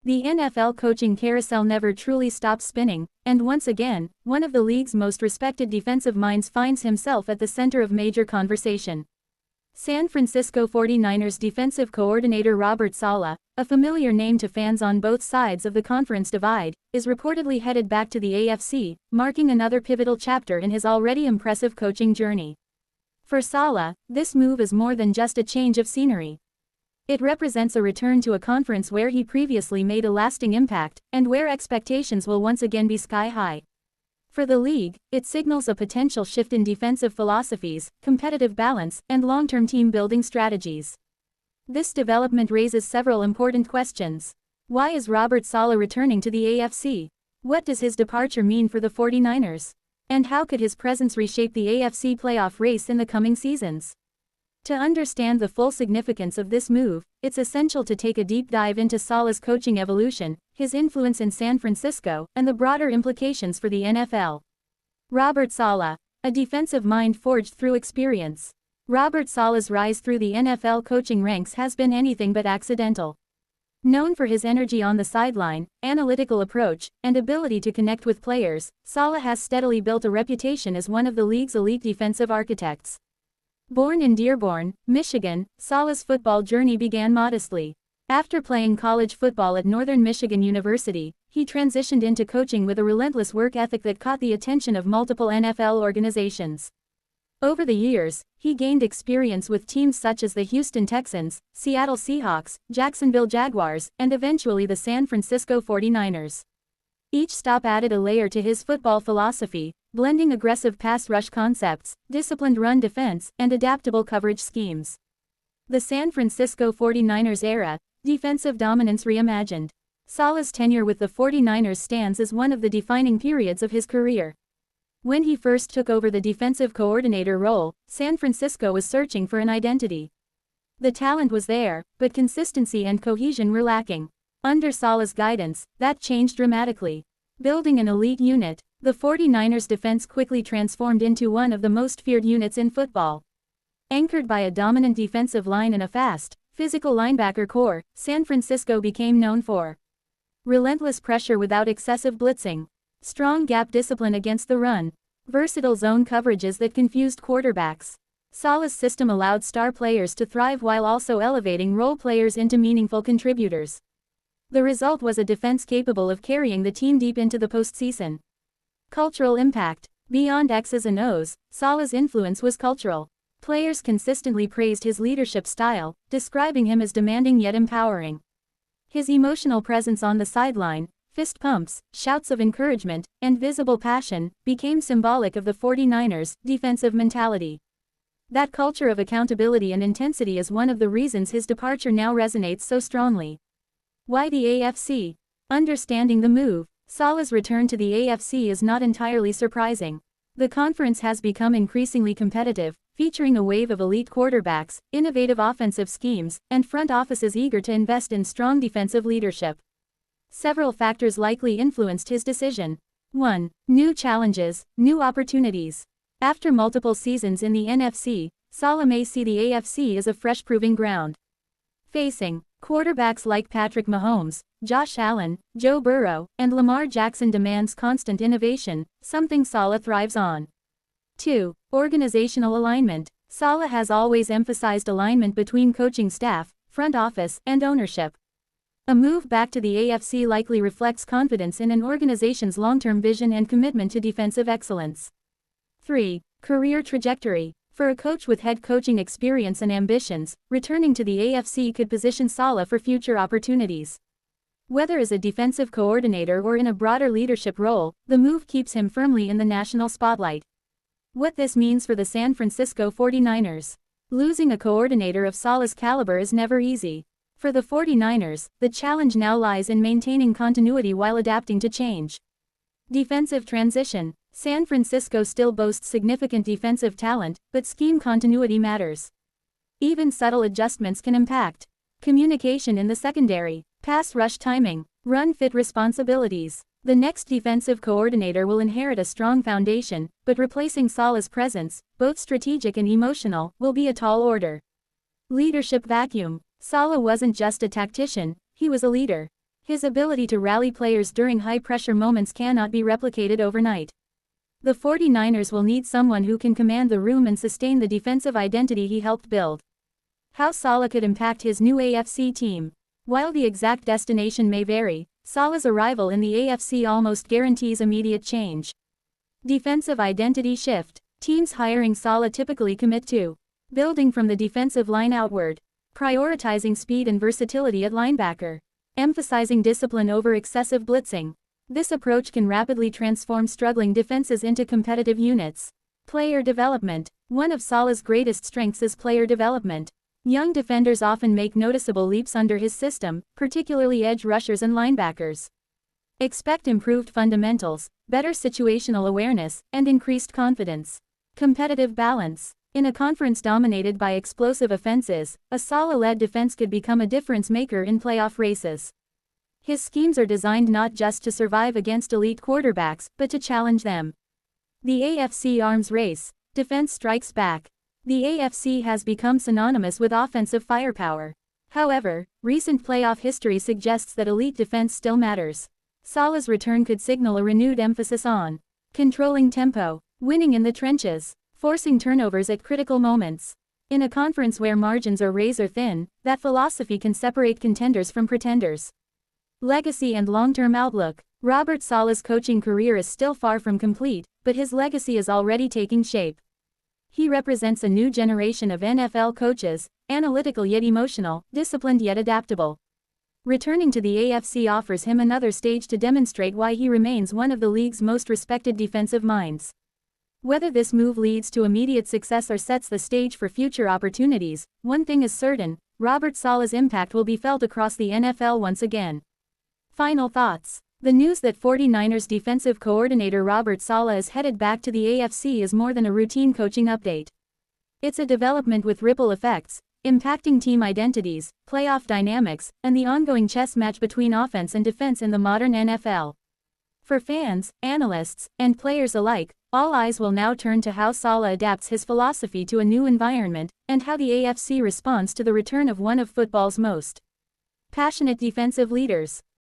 The NFL coaching carousel never truly stops spinning, and once again, one of the league's most respected defensive minds finds himself at the center of major conversation. San Francisco 49ers defensive coordinator Robert Saleh, a familiar name to fans on both sides of the conference divide, is reportedly headed back to the AFC, marking another pivotal chapter in his already impressive coaching journey. For Saleh, this move is more than just a change of scenery. It represents a return to a conference where he previously made a lasting impact, and where expectations will once again be sky high. For the league, it signals a potential shift in defensive philosophies, competitive balance, and long-term team-building strategies. This development raises several important questions. Why is Robert Saleh returning to the AFC? What does his departure mean for the 49ers? And how could his presence reshape the AFC playoff race in the coming seasons? To understand the full significance of this move, it's essential to take a deep dive into Saleh's coaching evolution, his influence in San Francisco, and the broader implications for the NFL. Robert Saleh, a defensive mind forged through experience. Robert Saleh's rise through the NFL coaching ranks has been anything but accidental. Known for his energy on the sideline, analytical approach, and ability to connect with players, Saleh has steadily built a reputation as one of the league's elite defensive architects. Born in Dearborn, Michigan, Saleh's football journey began modestly. After playing college football at Northern Michigan University, he transitioned into coaching with a relentless work ethic that caught the attention of multiple NFL organizations. Over the years, he gained experience with teams such as the Houston Texans, Seattle Seahawks, Jacksonville Jaguars, and eventually the San Francisco 49ers. Each stop added a layer to his football philosophy, blending aggressive pass rush concepts, disciplined run defense, and adaptable coverage schemes. The San Francisco 49ers era, defensive dominance reimagined. Saleh's tenure with the 49ers stands as one of the defining periods of his career. When he first took over the defensive coordinator role, San Francisco was searching for an identity. The talent was there, but consistency and cohesion were lacking. Under Saleh's guidance, that changed dramatically. Building an elite unit, the 49ers defense quickly transformed into one of the most feared units in football. Anchored by a dominant defensive line and a fast, physical linebacker core, San Francisco became known for relentless pressure without excessive blitzing, strong gap discipline against the run, versatile zone coverages that confused quarterbacks. Saleh's system allowed star players to thrive while also elevating role players into meaningful contributors. The result was a defense capable of carrying the team deep into the postseason. Cultural impact. Beyond X's and O's, Saleh's influence was cultural. Players consistently praised his leadership style, describing him as demanding yet empowering. His emotional presence on the sideline, fist pumps, shouts of encouragement, and visible passion, became symbolic of the 49ers' defensive mentality. That culture of accountability and intensity is one of the reasons his departure now resonates so strongly. Why the AFC? Understanding the move, Saleh's return to the AFC is not entirely surprising. The conference has become increasingly competitive, featuring a wave of elite quarterbacks, innovative offensive schemes, and front offices eager to invest in strong defensive leadership. Several factors likely influenced his decision. 1. New challenges, new opportunities. After multiple seasons in the NFC, Saleh may see the AFC as a fresh proving ground. Facing quarterbacks like Patrick Mahomes, Josh Allen, Joe Burrow, and Lamar Jackson demands constant innovation, something Saleh thrives on. 2. Organizational alignment. Saleh has always emphasized alignment between coaching staff, front office, and ownership. A move back to the AFC likely reflects confidence in an organization's long-term vision and commitment to defensive excellence. 3. Career trajectory. For a coach with head coaching experience and ambitions, returning to the AFC could position Saleh for future opportunities. Whether as a defensive coordinator or in a broader leadership role, the move keeps him firmly in the national spotlight. What this means for the San Francisco 49ers. Losing a coordinator of Saleh's caliber is never easy. For the 49ers, the challenge now lies in maintaining continuity while adapting to change. Defensive transition. San Francisco still boasts significant defensive talent, but scheme continuity matters. Even subtle adjustments can impact communication in the secondary, pass rush timing, run fit responsibilities. The next defensive coordinator will inherit a strong foundation, but replacing Saleh's presence, both strategic and emotional, will be a tall order. Leadership vacuum. Saleh wasn't just a tactician, he was a leader. His ability to rally players during high-pressure moments cannot be replicated overnight. The 49ers will need someone who can command the room and sustain the defensive identity he helped build. How Saleh could impact his new AFC team. While the exact destination may vary, Saleh's arrival in the AFC almost guarantees immediate change. Defensive identity shift. Teams hiring Saleh typically commit to building from the defensive line outward, prioritizing speed and versatility at linebacker, emphasizing discipline over excessive blitzing. This approach can rapidly transform struggling defenses into competitive units. Player development. One of Saleh's greatest strengths is player development. Young defenders often make noticeable leaps under his system, particularly edge rushers and linebackers. Expect improved fundamentals, better situational awareness, and increased confidence. Competitive balance. In a conference dominated by explosive offenses, a Saleh-led defense could become a difference maker in playoff races. His schemes are designed not just to survive against elite quarterbacks, but to challenge them. The AFC arms race. Defense strikes back. The AFC has become synonymous with offensive firepower. However, recent playoff history suggests that elite defense still matters. Saleh's return could signal a renewed emphasis on controlling tempo, winning in the trenches, forcing turnovers at critical moments. In a conference where margins are razor thin, that philosophy can separate contenders from pretenders. Legacy and long-term outlook. Robert Saleh's coaching career is still far from complete, but his legacy is already taking shape. He represents a new generation of NFL coaches, analytical yet emotional, disciplined yet adaptable. Returning to the AFC offers him another stage to demonstrate why he remains one of the league's most respected defensive minds. Whether this move leads to immediate success or sets the stage for future opportunities, one thing is certain: Robert Saleh's impact will be felt across the NFL once again. Final thoughts. The news that 49ers defensive coordinator Robert Saleh is headed back to the AFC is more than a routine coaching update. It's a development with ripple effects, impacting team identities, playoff dynamics, and the ongoing chess match between offense and defense in the modern NFL. For fans, analysts, and players alike, all eyes will now turn to how Saleh adapts his philosophy to a new environment, and how the AFC responds to the return of one of football's most passionate defensive leaders.